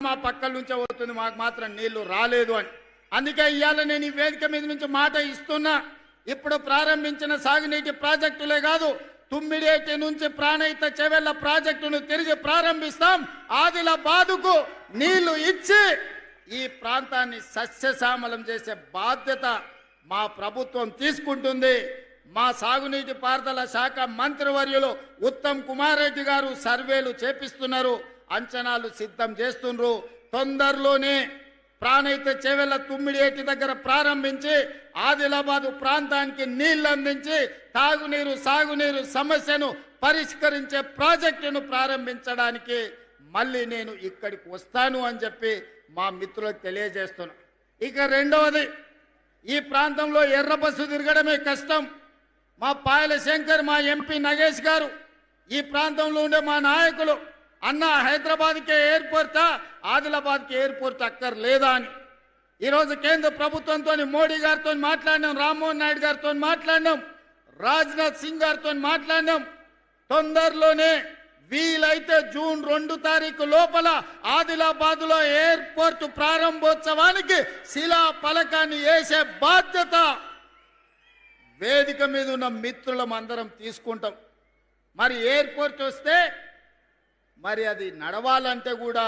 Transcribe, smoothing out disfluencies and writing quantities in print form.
మా పక్కల నుంచే అవుతుంది, మాకు మాత్రం నీళ్లు రాలేదు అని. అందుకే ఇవాళ నేను ఈ వేదిక మీద నుంచి మాట ఇస్తున్నా. ఇప్పుడు ప్రారంభించిన సాగునీటి ప్రాజెక్టులే కాదు, తుమ్మిడేటి నుంచి ప్రాణహిత చెవెళ్ల ప్రాజెక్టును తిరిగి ప్రారంభిస్తాం. ఆదిలాబాదుకు నీళ్లు ఇచ్చి ఈ ప్రాంతాన్ని సస్యశ్యామలం చేసే బాధ్యత మా ప్రభుత్వం తీసుకుంటుంది. మా సాగునీటి పారుదల శాఖ మంత్రివర్యులు ఉత్తమ్ కుమార్ రెడ్డి గారు సర్వేలు చేపిస్తున్నారు, అంచనాలు సిద్ధం చేస్తున్నారు. తొందరలోనే ప్రాణహిత చెవెళ్ల తుమ్మిడేటి దగ్గర ప్రారంభించి ఆదిలాబాదు ప్రాంతానికి నీళ్లు అందించి తాగునీరు సాగునీరు సమస్యను పరిష్కరించే ప్రాజెక్టును ప్రారంభించడానికి మళ్ళీ నేను ఇక్కడికి వస్తాను అని చెప్పి మా మిత్రులకు తెలియజేస్తున్నా. ఇక రెండవది, ఈ ప్రాంతంలో ఎర్ర బస్సు తిరగడమే కష్టం. మా పాయల శంకర్, మా ఎంపీ నగేష్ గారు, ఈ ప్రాంతంలో ఉండే మా నాయకులు, అన్న హైదరాబాద్కే ఎయిర్పోర్టా, ఆదిలాబాద్కి ఎయిర్పోర్ట్ అక్కర్లేదా అని ఈరోజు కేంద్ర ప్రభుత్వంతో మోడీ గారితో మాట్లాడినాం, రామ్మోహన్ నాయుడు గారితో మాట్లాడినాం, రాజ్నాథ్ సింగ్ గారితో మాట్లాడినాం. తొందరలోనే వీలైతే జూన్ 2 తారీఖు లోపల ఆదిలాబాద్లో ఎయిర్పోర్ట్ ప్రారంభోత్సవానికి శిలా పలకాన్ని వేసే బాధ్యత వేదిక మీద ఉన్న మిత్రులం అందరం తీసుకుంటాం. మరి ఎయిర్పోర్ట్ వస్తే మరి అది నడవాలంటే కూడా